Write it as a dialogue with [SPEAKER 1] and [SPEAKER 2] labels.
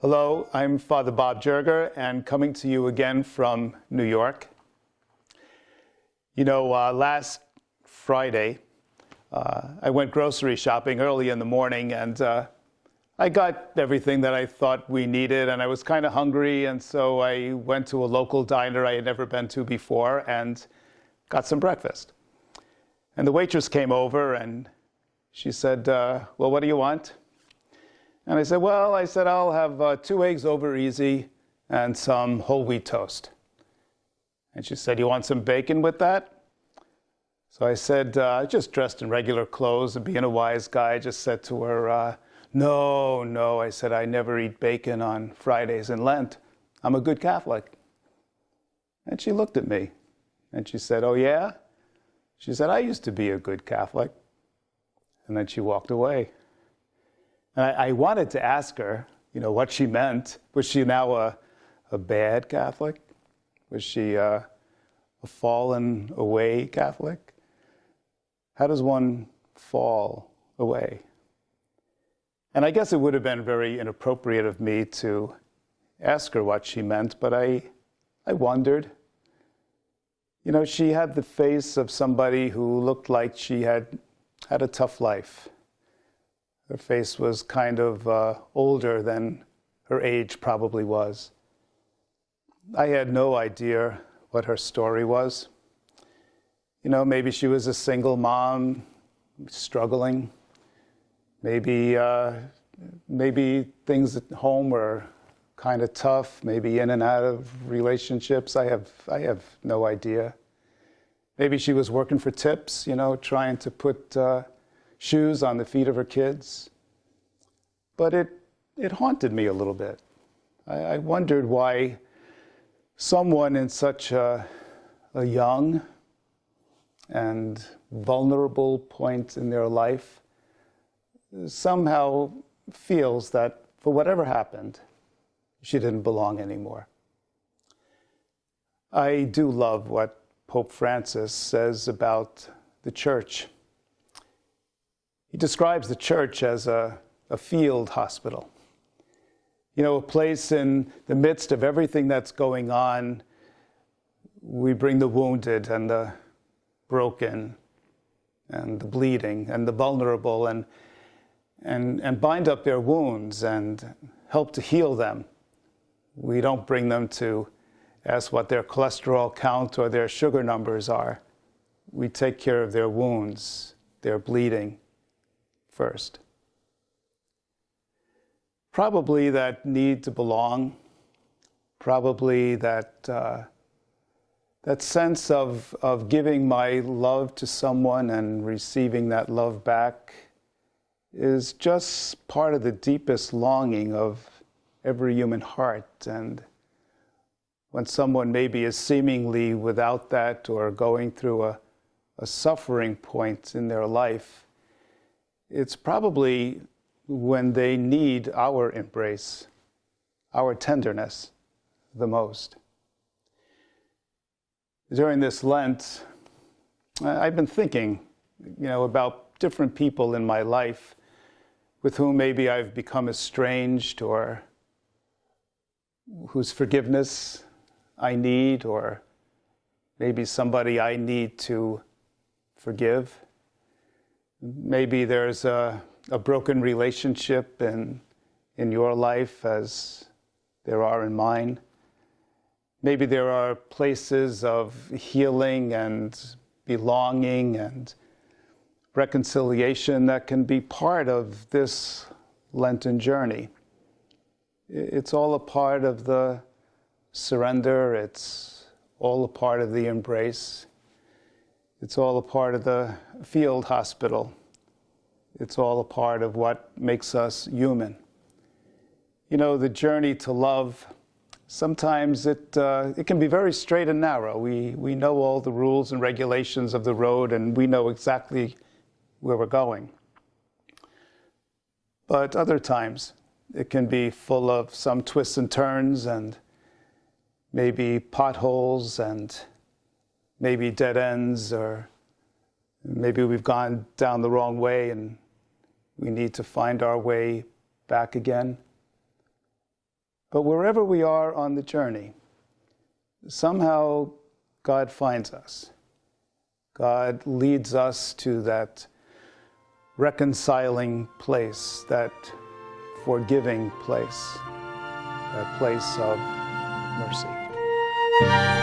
[SPEAKER 1] Hello, I'm Father Bob Joerger, and coming to you again from New York. Last Friday, I went grocery shopping early in the morning, and I got everything that I thought we needed, and I was kind of hungry, and so I went to a local diner I had never been to before and got some breakfast. And the waitress came over, and she said, well, what do you want? And I said, I'll have 2 eggs over easy and some whole wheat toast. And she said, you want some bacon with that? So I said, just dressed in regular clothes and being a wise guy, I just said to her, no. I said, I never eat bacon on Fridays in Lent. I'm a good Catholic. And she looked at me and she said, oh yeah? She said, I used to be a good Catholic. And then she walked away. And I wanted to ask her, what she meant. Was she now a bad Catholic? Was she a fallen away Catholic? How does one fall away? And I guess it would have been very inappropriate of me to ask her what she meant, but I wondered. She had the face of somebody who looked like she had a tough life. Her face was kind of older than her age probably was. I had no idea what her story was. Maybe she was a single mom, struggling. Maybe things at home were kind of tough, maybe in and out of relationships. I have no idea. Maybe she was working for tips, trying to put shoes on the feet of her kids. But it haunted me a little bit. I wondered why someone in such a young and vulnerable point in their life somehow feels that for whatever happened, she didn't belong anymore. I do love what Pope Francis says about the church. He describes the church as a field hospital. A place in the midst of everything that's going on. We bring the wounded and the broken and the bleeding and the vulnerable and bind up their wounds and help to heal them. We don't bring them to ask what their cholesterol count or their sugar numbers are. We take care of their wounds, their bleeding first. Probably that need to belong, probably that sense of giving my love to someone and receiving that love back is just part of the deepest longing of every human heart. And when someone maybe is seemingly without that or going through a suffering point in their life, it's probably when they need our embrace, our tenderness the most. During this Lent, I've been thinking, about different people in my life with whom maybe I've become estranged or whose forgiveness I need, or maybe somebody I need to forgive. Maybe there's a broken relationship in your life as there are in mine. Maybe there are places of healing and belonging and reconciliation that can be part of this Lenten journey. It's all a part of the surrender. It's all a part of the embrace. It's all a part of the field hospital. It's all a part of what makes us human. The journey to love, sometimes it can be very straight and narrow. We know all the rules and regulations of the road, and we know exactly where we're going. But other times, it can be full of some twists and turns, and maybe potholes, and maybe dead ends, or maybe we've gone down the wrong way and we need to find our way back again. But wherever we are on the journey, somehow God finds us. God leads us to that reconciling place, that forgiving place, that place of mercy.